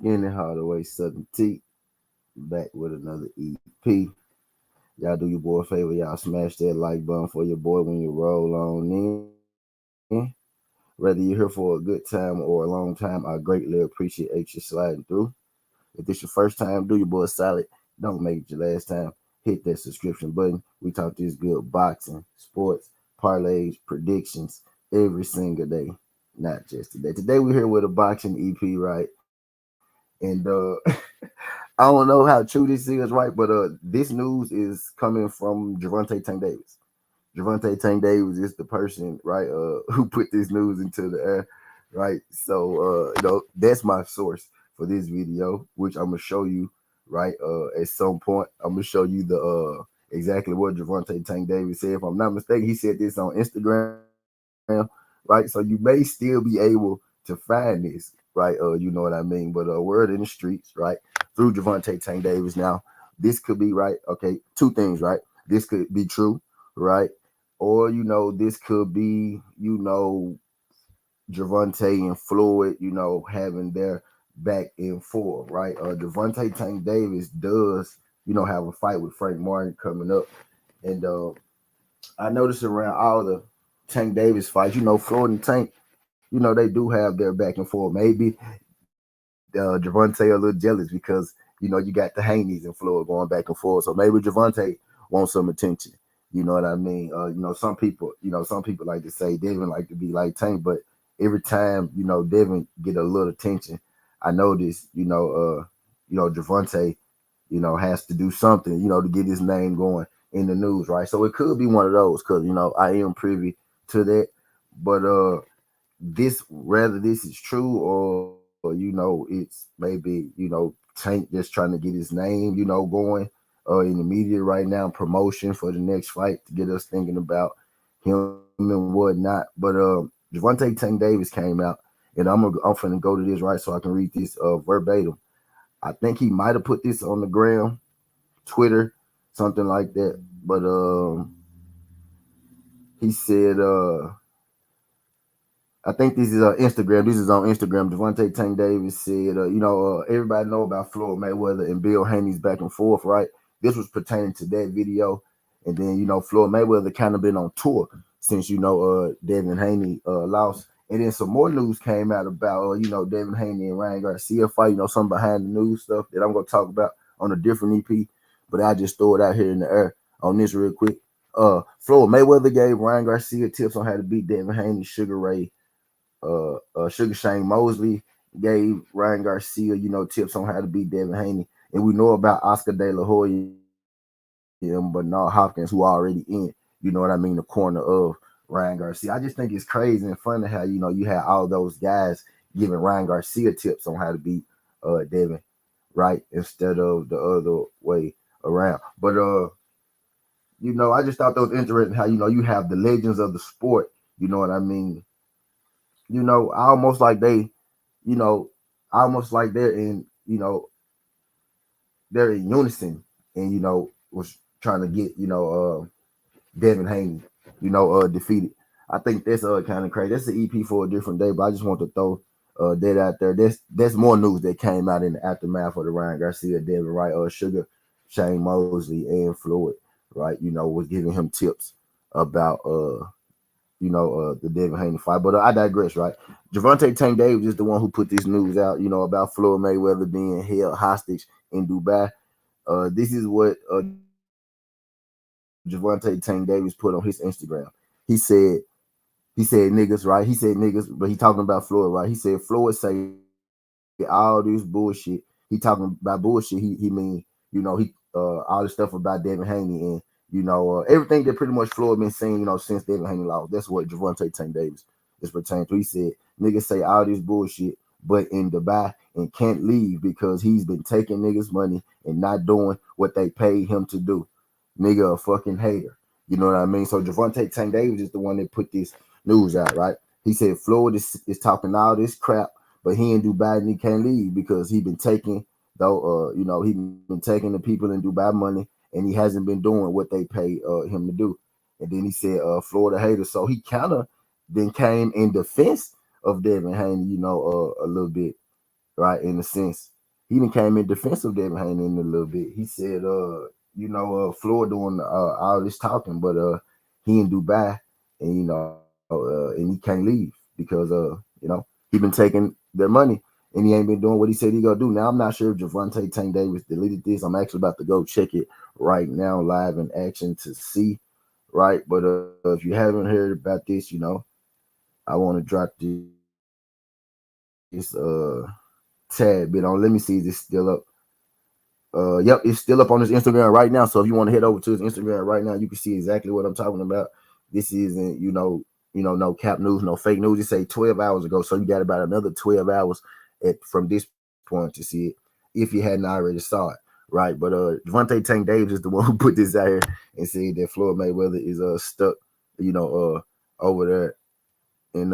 Skinny Hardaway Southern T back with another EP. Y'all do your boy a favor, y'all smash that like button for your boy when you roll on in. Whether you're here for a good time or a long time, I greatly appreciate you sliding through. If this your first time, do your boy solid. Don't make it your last time. Hit that subscription button. We talk this good boxing, sports, parlays, predictions every single day. Not just today. Today we're here with a boxing EP, right? And I don't know how true this is, right? But this news is coming from Gervonta Tank Davis. Gervonta Tank Davis is the person, right, who put this news into the air, right? So, that's my source for this video, which I'm gonna show you, right, at some point. I'm gonna show you the exactly what Gervonta Tank Davis said. If I'm not mistaken, he said this on Instagram, right? So you may still be able to find this, right? You know what I mean? But word in the streets, right, through Gervonta Tank Davis. Now, this could be right. Okay, two things, right? This could be true, right? Or this could be Gervonta and Floyd having their back and forth, right? Gervonta Tank Davis does have a fight with Frank Martin coming up, and I noticed around all the Tank Davis fights, Floyd and Tank, they do have their back and forth. Maybe Gervonta a little jealous because you got the Haney's and Floyd going back and forth, so maybe Gervonta wants some attention. You know what I mean? Some people like to say Devin like to be like Tank, but every time Devin get a little attention, I notice Gervonta has to do something to get his name going in the news, right? So it could be one of those because I am privy to that, but this whether this is true or it's maybe Tank just trying to get his name going in the media right now, promotion for the next fight to get us thinking about him and whatnot. But Gervonta Tank Davis came out, and I'm finna go to this, right, so I can read this verbatim. I think he might have put this on the gram, Twitter, something like that. But he said I think this is Instagram. This is on Instagram. Gervonta Tank Davis said, everybody know about Floyd Mayweather and Bill Haney's back and forth, right? This was pertaining to that video. And then, Floyd Mayweather kind of been on tour since, Devin Haney lost. And then some more news came out about, Devin Haney and Ryan Garcia fight, some behind the news stuff that I'm going to talk about on a different EP. But I just throw it out here in the air on this real quick. Floyd Mayweather gave Ryan Garcia tips on how to beat Devin Haney. Sugar Shane Mosley gave Ryan Garcia, tips on how to beat Devin Haney. And we know about Oscar De La Hoya and Bernard Hopkins, who are already in, the corner of Ryan Garcia. I just think it's crazy and funny how, you had all those guys giving Ryan Garcia tips on how to beat Devin, right? Instead of the other way around. But, I just thought that was interesting how, you have the legends of the sport, you know what I mean? Almost like almost like they're in unison and, was trying to get, Devin Haney, defeated. I think that's kind of crazy. That's the EP for a different day, but I just want to throw that out there. That's more news that came out in the aftermath of the Ryan Garcia Devin, right? Sugar Shane Mosley and Floyd, right? Was giving him tips about the Devin Haney fight. But I digress, right? Gervonta Tank Davis is the one who put this news out, about Floyd Mayweather being held hostage in Dubai. This is what Gervonta Tank Davis put on his Instagram. He said niggas, right? He said niggas, but he talking about Floyd, right? He said Floyd say all this bullshit. He talking about bullshit. He mean, he all the stuff about Devin Haney and everything that pretty much Floyd been saying, since Devin Haney lost. That's what Gervonta Tank Davis is pertaining to. He said niggas say all this bullshit, but in Dubai and can't leave because he's been taking niggas money and not doing what they paid him to do. Nigga a fucking hater. You know what I mean? So Gervonta Tank Davis is the one that put this news out, right? He said Floyd is talking all this crap, but he in Dubai and he can't leave because he been taking he been taking the people in Dubai money and he hasn't been doing what they pay him to do. And then he said Florida hater. So he kind of then came in defense of Devin Haney, a little bit, right? In a sense, he then came in defense of Devin Haney in a little bit. He said, Floyd doing all this talking, but he in Dubai, and and he can't leave because he been taking their money and he ain't been doing what he said he gonna do. Now I'm not sure if Gervonta Tank Davis deleted this. I'm actually about to go check it right now, live in action to see, right? But if you haven't heard about this, I want to drop this tad bit on. Let me see, is this still up? Yep, it's still up on his Instagram right now. So if you want to head over to his Instagram right now, you can see exactly what I'm talking about. This isn't, no cap news, no fake news. It say 12 hours ago. So you got about another 12 hours from this point to see it if you hadn't already saw it. Right. But Gervonta Tank Davis is the one who put this out here and said that Floyd Mayweather is stuck, over there in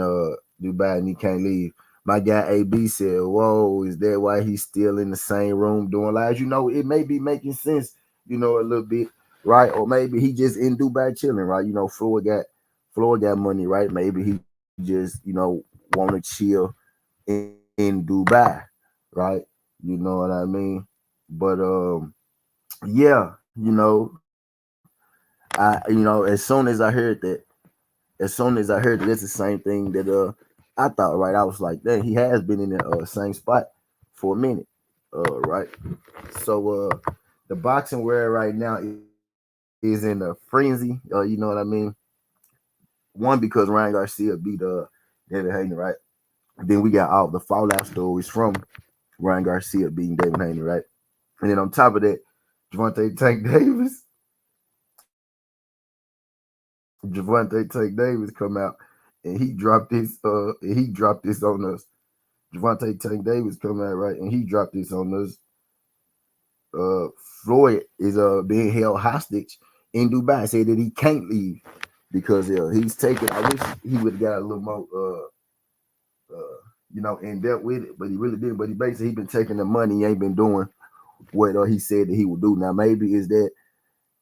Dubai and he can't leave. My guy AB said, "Whoa, is that why he's still in the same room doing lives?" It may be making sense, a little bit, right? Or maybe he just in Dubai chilling, right? Floyd got money, right? Maybe he just, want to chill in Dubai, right? You know what I mean? But yeah, as soon as I heard that, that's the same thing that I thought, right? I was like, dang, he has been in the same spot for a minute, right? So the boxing world right now is in a frenzy, you know what I mean? One, because Ryan Garcia beat David Hayden, right? Then we got all the fallout stories from Ryan Garcia beating David Hayden, right? And then on top of that, Gervonta Tank Davis, Gervonta Tank Davis come out and he dropped this on us. Gervonta Tank Davis come out, right, and he dropped this on us. Floyd is being held hostage in Dubai. Said that he can't leave because he's taking. I wish he would have got a little more in depth with it, but he really didn't. But he been taking the money. He ain't been doing what he said that he would do. Now maybe is that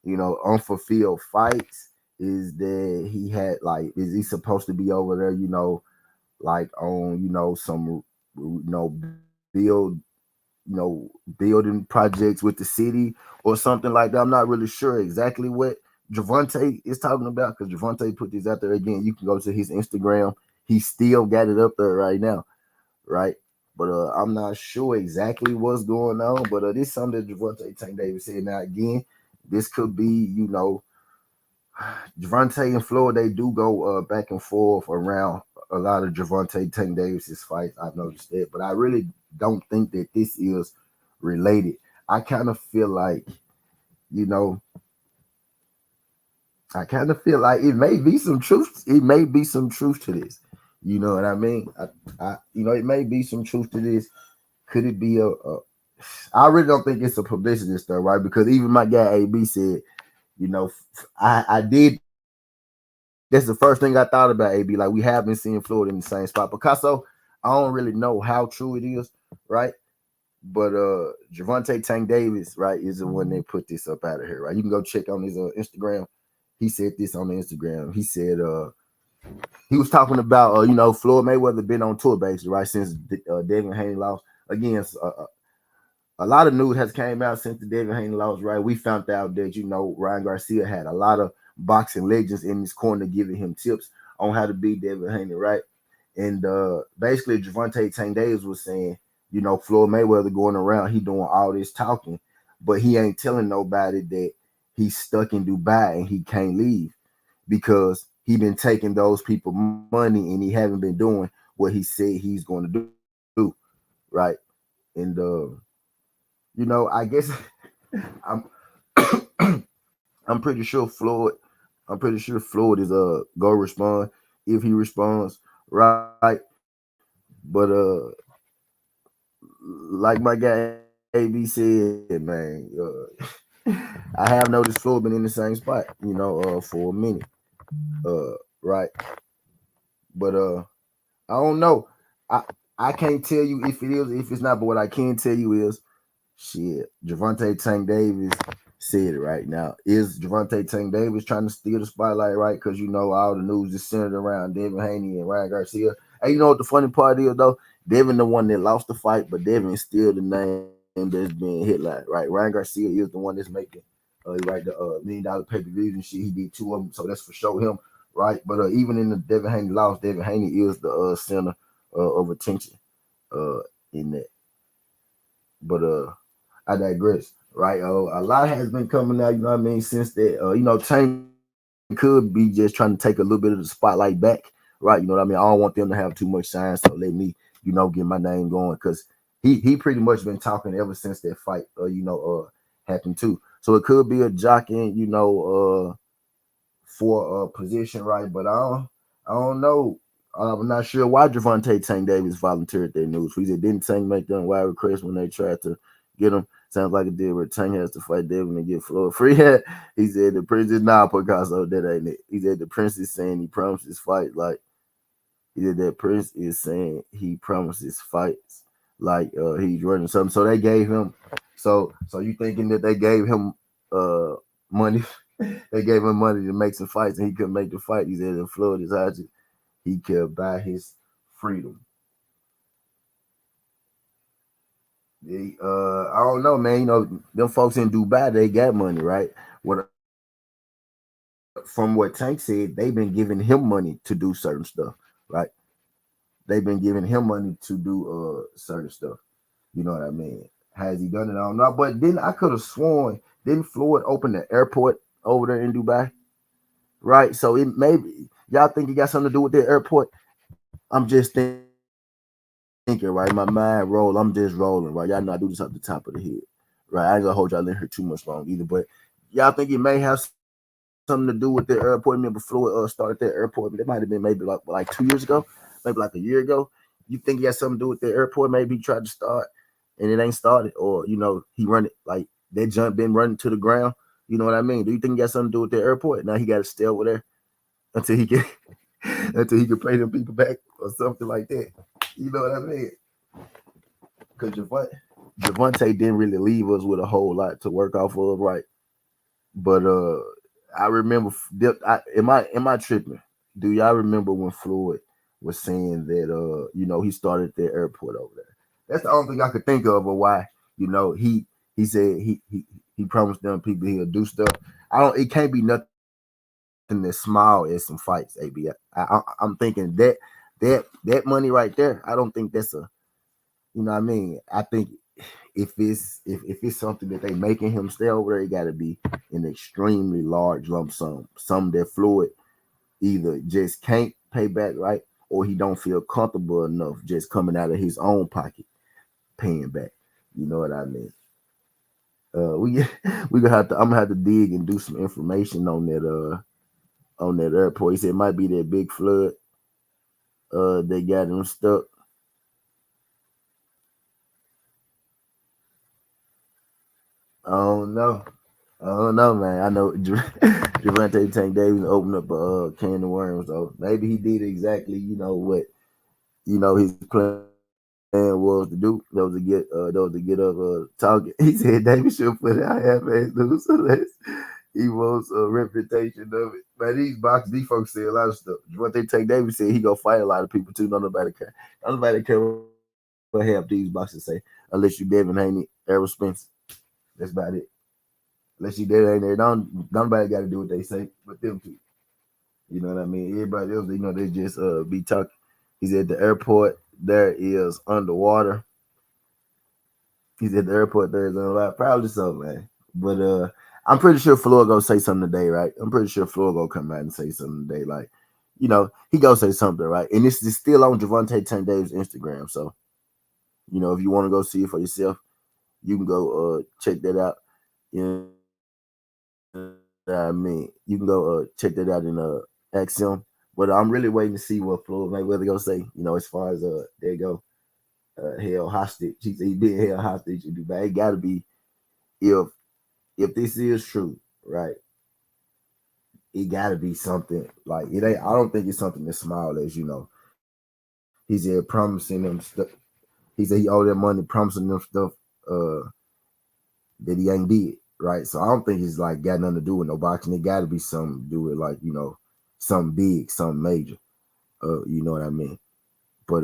unfulfilled fights. Is that he had is he supposed to be over there? Like on some build building projects with the city or something like that. I'm not really sure exactly what Gervonta is talking about because Gervonta put this out there again. You can go to his Instagram. He still got it up there right now, right? But I'm not sure exactly what's going on. But this is something that Gervonta Tank Davis said. Now again, this could be Gervonta and Floyd, they do go back and forth around a lot of Gervonta Tank Davis's fights. I've noticed that, but I really don't think that this is related. I kind of feel like, you know, it may be some truth. It may be some truth to this. You know what I mean? It may be some truth to this. Could it be I really don't think it's a publicity stuff, right? Because even my guy AB said, I did. That's the first thing I thought about, AB. Like, we have been seeing Floyd in the same spot. Picasso, I don't really know how true it is, right? But Gervonta Tank Davis, right, is the one that put this up out of here, right? You can go check on his Instagram. He said this on the Instagram. He said he was talking about Floyd Mayweather been on tour basically, right, since Devin Haney lost. Again, a lot of news has came out since the Devin Haney loss, right? We found out that, Ryan Garcia had a lot of boxing legends in his corner giving him tips on how to beat Devin Haney, right? And basically, Gervonta Tank Davis was saying, Floyd Mayweather going around, he doing all this talking, but he ain't telling nobody that he's stuck in Dubai and he can't leave because he been taking those people money and he haven't been doing what he said he's going to do, right? And I guess I'm I'm pretty sure Floyd. I'm pretty sure Floyd is go respond if he responds right. But like my guy AB said, man, I have noticed Floyd been in the same spot, for a minute, right? But I don't know. I I can't tell you if it is, if it's not. But what I can tell you is, shit, Gervonta Tank Davis said it right now. Is Gervonta Tank Davis trying to steal the spotlight, right? Because all the news is centered around Devin Haney and Ryan Garcia. And you know what the funny part is though? Devin the one that lost the fight, but Devin is still the name that's being headlined, right? Ryan Garcia is the one that's making right the $1 million pay-per-views and shit. He did two of them, so that's for sure him, right? But even in the Devin Haney loss, Devin Haney is the center of attention in that. But I digress, right? A lot has been coming out, since that. Tank could be just trying to take a little bit of the spotlight back, right? I don't want them to have too much shine, so let me, get my name going because he pretty much been talking ever since that fight, happened too. So it could be a jockeying, for a position, right? But I don't know. I'm not sure why Gervonta Tank Davis volunteered that news. He said, didn't Tank make them wide requests when they tried to get him? Sounds like it did where Tank has to fight Devin and get Floyd free. He said the Prince is not Picasso, that ain't it. He said the Prince is saying he promises fight like he said that Prince is saying he promises fights like he's running something. So they gave him so you thinking that they gave him money they gave him money to make some fights and he couldn't make the fight. He said in Florida's Hodges, he could buy his freedom. I don't know, man. Them folks in Dubai, they got money, right? What from what Tank said, they've been giving him money to do certain stuff, right? They've been giving him money to do certain stuff. You know what I mean? Has he done it? I don't know. But then I could have sworn, didn't Floyd open the airport over there in Dubai? Right? So it maybe y'all think it got something to do with the airport? I'm just thinking, right? My mind roll. I'm just rolling, right? Y'all know I do this off the top of the head. Right? I ain't gonna hold y'all in here too much long either, but y'all think it may have something to do with the airport. Remember Floyd started that airport, but that might have been maybe like 2 years ago, maybe like a year ago. You think he had something to do with the airport? Maybe he tried to start and it ain't started, or he run it like that jump been running to the ground. You know what I mean? Do you think he got something to do with the airport? Now he got to stay over there until he can until he can pay them people back or something like that. You know what I mean? Because Javante didn't really leave us with a whole lot to work off of, right? But I remember. Am I tripping? Do y'all remember when Floyd was saying that he started the airport over there? That's the only thing I could think of why he said he promised them people he'll do stuff. I don't. It can't be nothing as small as some fights, AB. I'm thinking that money right there. I don't think that's a, what I mean. I think if it's something that they making him stay over there, it got to be an extremely large lump sum, some that Floyd either just can't pay back, right, or he don't feel comfortable enough just coming out of his own pocket paying back. You know what I mean? We we gonna have to. I'm gonna have to dig and do some information on that airport. He said it might be that big flood they got him stuck. I don't know. I don't know, man. I know Gervonta Tank Davis opened up a can of worms, though. Maybe he did exactly, what his plan was to do. That was to get up talking. He said Davis should put out half-ass news unless he wants a reputation of it. Man, these folks say a lot of stuff. Gervonta Tank Davis said he gonna fight a lot of people too. Nobody care. Nobody care what half these boxes say, unless you Devin Haney, Errol Spence. That's about it. Unless you Devin Haney, don't nobody got to do what they say, but them two. You know what I mean? Everybody else, they just be talking. He's at the airport. There is underwater. He's at the airport. There is underwater. Probably so, man. But I'm pretty sure Floyd gonna say something today, right? I'm pretty sure Floyd gonna come out and say something today, like, he gonna say something, right? And this is still on Gervonta Tank Davis' Instagram. So, if you want to go see it for yourself, you can go check that out. You know what I mean? You can go check that out in Axiom. But I'm really waiting to see what Floyd Mayweather gonna say. As far as there you go, held hostage. He being held hostage in Dubai. It gotta be if if this is true, right? It gotta be something like it ain't. I don't think it's something as small as He said promising them stuff. He said he owed that money, promising them stuff uh that he ain't did. Right. So I don't think it's like got nothing to do with no boxing. It gotta be something to do with like, something big, something major. You know what I mean? But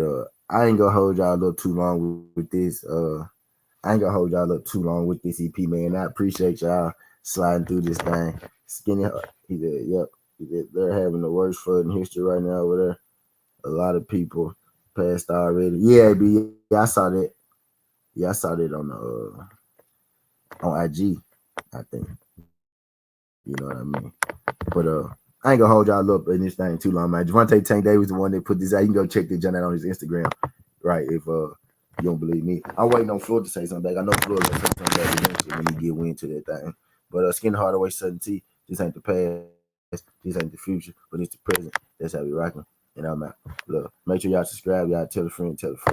I ain't gonna hold y'all up too long with this. I ain't gonna hold y'all up too long with this EP, man. I appreciate y'all sliding through this thing. Skinny, he said, yep. He said, they're having the worst flood in history right now over there. A lot of people passed already. Yeah, yeah, I saw that. Yeah, I saw that on IG. I think you know what I mean. But I ain't gonna hold y'all up in this thing too long, man. Gervonta Tank Davis, the one that put this out. You can go check this John out on his Instagram, right? If you don't believe me, I'm waiting on Floyd to say something back. I know Floyd gonna say something back eventually when he get wind to that thing. But Skin Hardaway, Sudden T, this ain't the past, this ain't the future, but it's the present. That's how we rocking. And I'm out. Look, make sure y'all subscribe, y'all tell a friend, tell a friend.